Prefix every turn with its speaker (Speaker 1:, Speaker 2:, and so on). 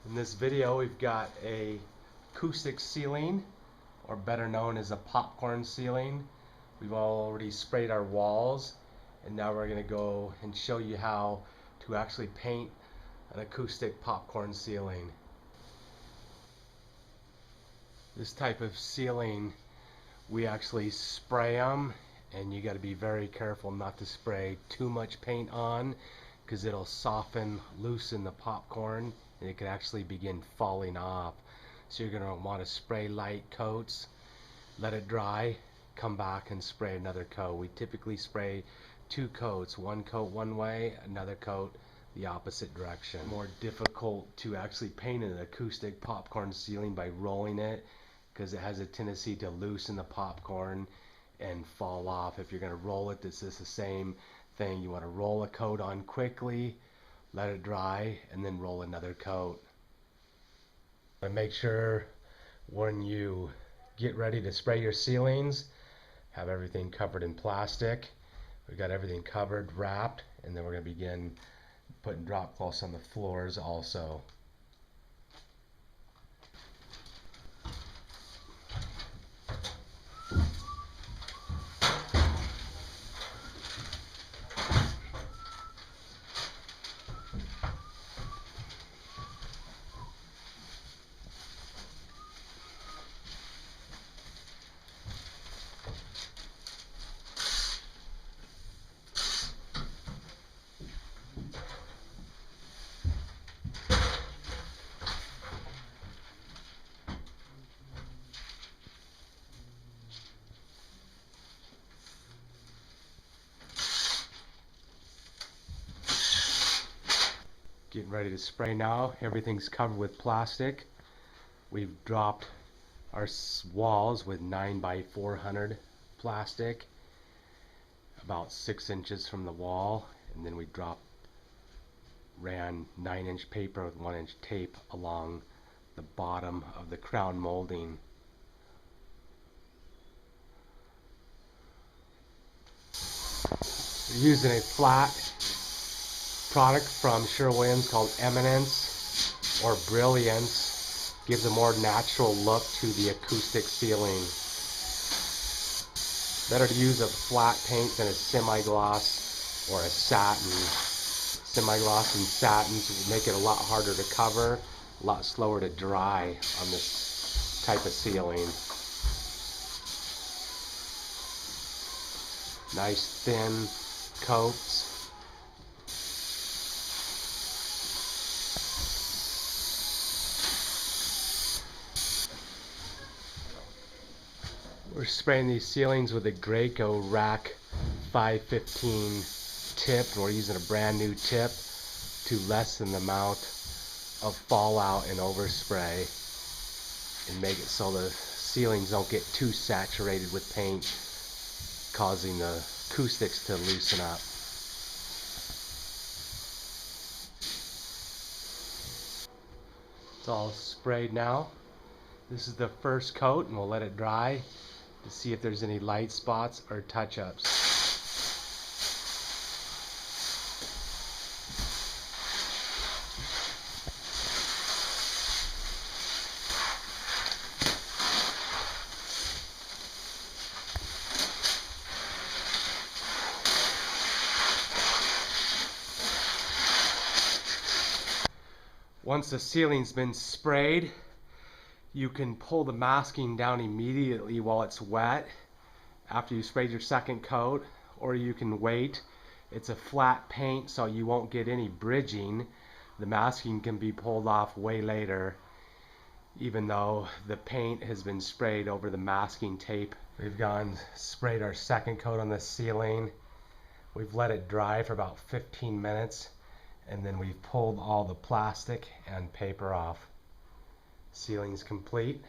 Speaker 1: In this video we've got a acoustic ceiling, or better known as a popcorn ceiling. We've already sprayed our walls, and now we're going to go and show you how to actually paint an acoustic popcorn ceiling. This type of ceiling, we actually spray them, and you got to be very careful not to spray too much paint on, because it'll soften, loosen the popcorn, and it can actually begin falling off. So you're going to want to spray light coats, let it dry, come back and spray another coat. We typically spray 2 coats, one coat one way, another coat the opposite direction. More difficult to actually paint an acoustic popcorn ceiling by rolling it, because it has a tendency to loosen the popcorn and fall off. If you're going to roll it, this is the same thing. You want to roll a coat on quickly, let it dry, and then roll another coat. And make sure when you get ready to spray your ceilings, have everything covered in plastic. We've got everything covered, wrapped, and then we're going to begin putting drop cloths on the floors also. Getting ready to spray now. Everything's covered with plastic. We've dropped our walls with 9x400 plastic about 6 inches from the wall, and then we ran 9-inch paper with 1-inch tape along the bottom of the crown molding. We're using a flat product from Sherwin-Williams called Eminence or Brilliance. Gives a more natural look to the acoustic ceiling. Better to use a flat paint than a semi-gloss or a satin. Semi-gloss and satins will make it a lot harder to cover, a lot slower to dry on this type of ceiling. Nice thin coats. We're spraying these ceilings with a Graco Rack 515 tip, and we're using a brand new tip to lessen the amount of fallout and overspray and make it so the ceilings don't get too saturated with paint, causing the acoustics to loosen up. It's all sprayed now. This is the first coat, and we'll let it dry to see if there's any light spots or touch-ups. Once the ceiling's been sprayed, you can pull the masking down immediately while it's wet after you sprayed your second coat, or you can wait. It's a flat paint, so you won't get any bridging. The masking can be pulled off way later, even though the paint has been sprayed over the masking tape. We've sprayed our second coat on the ceiling. We've let it dry for about 15 minutes, and then we've pulled all the plastic and paper off. Ceiling's complete.